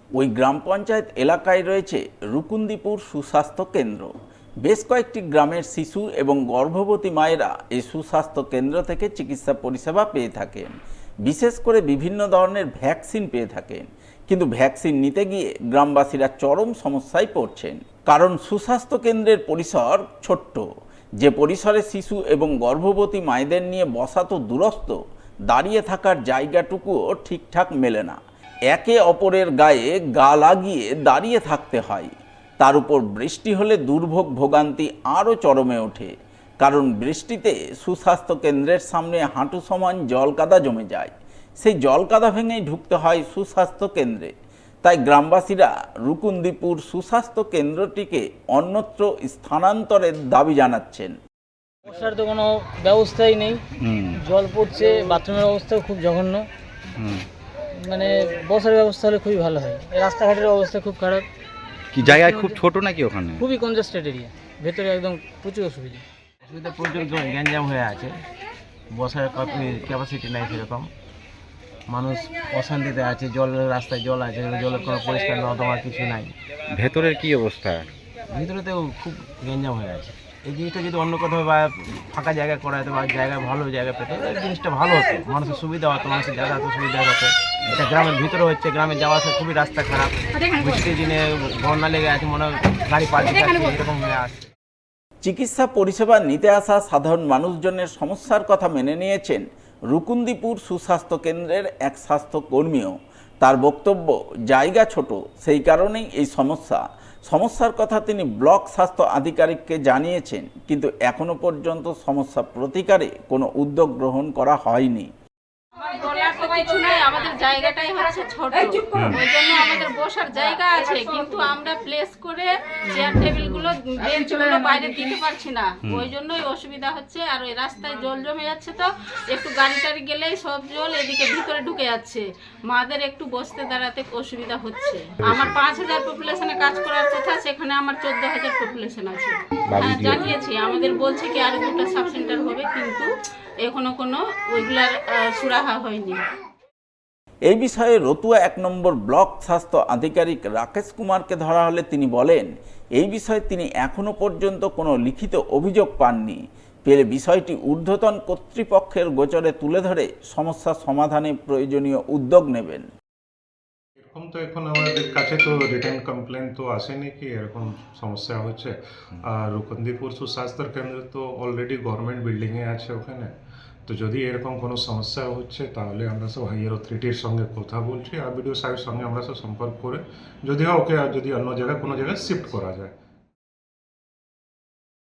ওই গ্রাম পঞ্চায়েত এলাকায় রয়েছে রুকুন্দিপুর সুস্বাস্থ্য কেন্দ্র। বেশ কয়েকটি গ্রামের শিশু এবং গর্ভবতী মায়েরা এই সুস্বাস্থ্য কেন্দ্র থেকে চিকিৎসা পরিষেবা পেয়ে থাকেন। বিশেষ করে বিভিন্ন ধরনের ভ্যাকসিন পেয়ে থাকেন, কিন্তু ভ্যাকসিন নিতে গিয়ে গ্রামবাসীরা চরম সমস্যায় পড়ছেন। কারণ সুস্বাস্থ্য কেন্দ্রের পরিসর ছোট্ট, যে পরিসরে শিশু এবং গর্ভবতী মায়েদের নিয়ে বসা তো দূরস্থ, দাঁড়িয়ে থাকার জায়গাটুকুও ঠিকঠাক মেলে না। একে অপরের গায়ে গা লাগিয়ে দাঁড়িয়ে থাকতে হয়। তার উপর বৃষ্টি হলে দুর্ভোগ ভোগান্তি আরও চরমে ওঠে, কারণ বৃষ্টিতে সুস্বাস্থ্য কেন্দ্রের সামনে হাঁটু সমান জলকাদা জমে যায়। সেই জলকাদা ভেঙেই ঢুকতে হয় সুস্বাস্থ্য কেন্দ্রে। তাই গ্রামবাসীরা রুকুন্দিপুর সুস্বাস্থ্য কেন্দ্রটিকে অন্যত্র স্থানান্তরের দাবি জানাচ্ছেন। বসার তো কোনো ব্যবস্থাই নেই, জল পড়ছে, বাথরুমের অবস্থাও খুব জঘন্য। মানে বসার ব্যবস্থা হলে খুবই ভালো হয়। এই রাস্তাঘাটের অবস্থা খুব খারাপ। কি জায়গায় খুব ছোট নাকি ওখানে? খুবই কনজেস্টেড এরিয়া, ভেতরে একদম প্রচুর অসুবিধা। প্রচুর গ্যাঞ্জাম হয়ে আছে, বসার ক্যাপাসিটি নাই সেরকম। মানুষ অশান্তিতে আছে, রাস্তায় জল আছে, জলের কোনো পরিষ্কার নর্দমা কিছু নাই। ভেতরের কি অবস্থা? ভিতরেতেও খুব গ্যাঞ্জাম হয়ে আছে। এই জিনিসটা যদি অন্য কোথাও বা ফাঁকা জায়গা করা হতো বা ভালো জায়গা পেতো, এই জিনিসটা ভালো হতো, মানুষের সুবিধা হতো, মানুষের জায়গা হতো, সুবিধা হতো। এটা গ্রামের ভিতরে হচ্ছে, গ্রামে যাওয়া আসা খুবই রাস্তা খারাপ। বৃষ্টির দিনে বন্যা লেগে আছে, মনে হয় গাড়ি পাল্টে যাচ্ছে, এরকম হয়ে আসছে। চিকিৎসা পরিষেবা নিতে আসা সাধারণ মানুষজনের সমস্যার কথা মেনে নিয়েছেন রুকুন্দিপুর সুস্বাস্থ্য কেন্দ্রের এক স্বাস্থ্যকর্মীও। তার বক্তব্য, জায়গা ছোট, সেই কারণেই এই সমস্যার কথা তিনি ব্লক স্বাস্থ্য আধিকারিককে জানিয়েছেন, কিন্তু এখনো পর্যন্ত সমস্যা প্রতিকারে কোনো উদ্যোগ গ্রহণ করা হয়নি। বলার তো কিছু নাই, আমাদের জায়গাটাই হচ্ছে ছোট, ওই জন্য আমাদের বসার জায়গা আছে, কিন্তু আমরা প্লেস করে চেয়ার টেবিলগুলো বেঞ্চগুলো বাইরে দিতে পারছি না, ওই জন্যই অসুবিধা হচ্ছে। আর ওই রাস্তায় জল জমে যাচ্ছে, তো একটু গাড়ি টাড়ি গেলেই সব জল এদিকে ভিতরে ঢুকে যাচ্ছে, মাদের একটু বসতে দাঁড়াতে অসুবিধা হচ্ছে। আমার 5,000 পপুলেশনে কাজ করার কথা, সেখানে আমার 14,000 পপুলেশন আছে। হ্যাঁ, জানিয়েছি, আমাদের বলছে কি আরো 2টা সাব সেন্টার হবে, কিন্তু এখনো কোনো ওইগুলার সুরাহা হয়নি। এই বিষয়ে রতুয়া 1 নম্বর ব্লক স্বাস্থ্য আধিকারিক রাকেশ কুমারকে ধরা হলে তিনি বলেন, এই বিষয়ে তিনি এখনো পর্যন্ত কোনো লিখিত অভিযোগ পাননি। পেলে বিষয়টি ঊর্ধ্বতন কর্তৃপক্ষের গোচরে তুলে ধরে সমস্যা সমাধানে প্রয়োজনীয় উদ্যোগ নেবেন। এরকম তো এখন আমাদের কাছে তো রিটার্ন কমপ্লেন তো আসেনি কি এরকম সমস্যা হচ্ছে। আর রুকুন্দিপুর সুস্বাস্থ্য কেন্দ্র তো অলরেডি গভর্নমেন্ট বিল্ডিংয়ে আছে ওখানে। তো যদি এরকম কোনো সমস্যা হচ্ছে, তাহলে আমরা সব হাইয়ার অথরিটির সঙ্গে কথা বলছি, আর বিডিও সাহেবের সঙ্গে আমরা সব সম্পর্ক করে যদি ওকে, আর যদি অন্য জায়গায় কোনো জায়গায় শিফট করা যায়।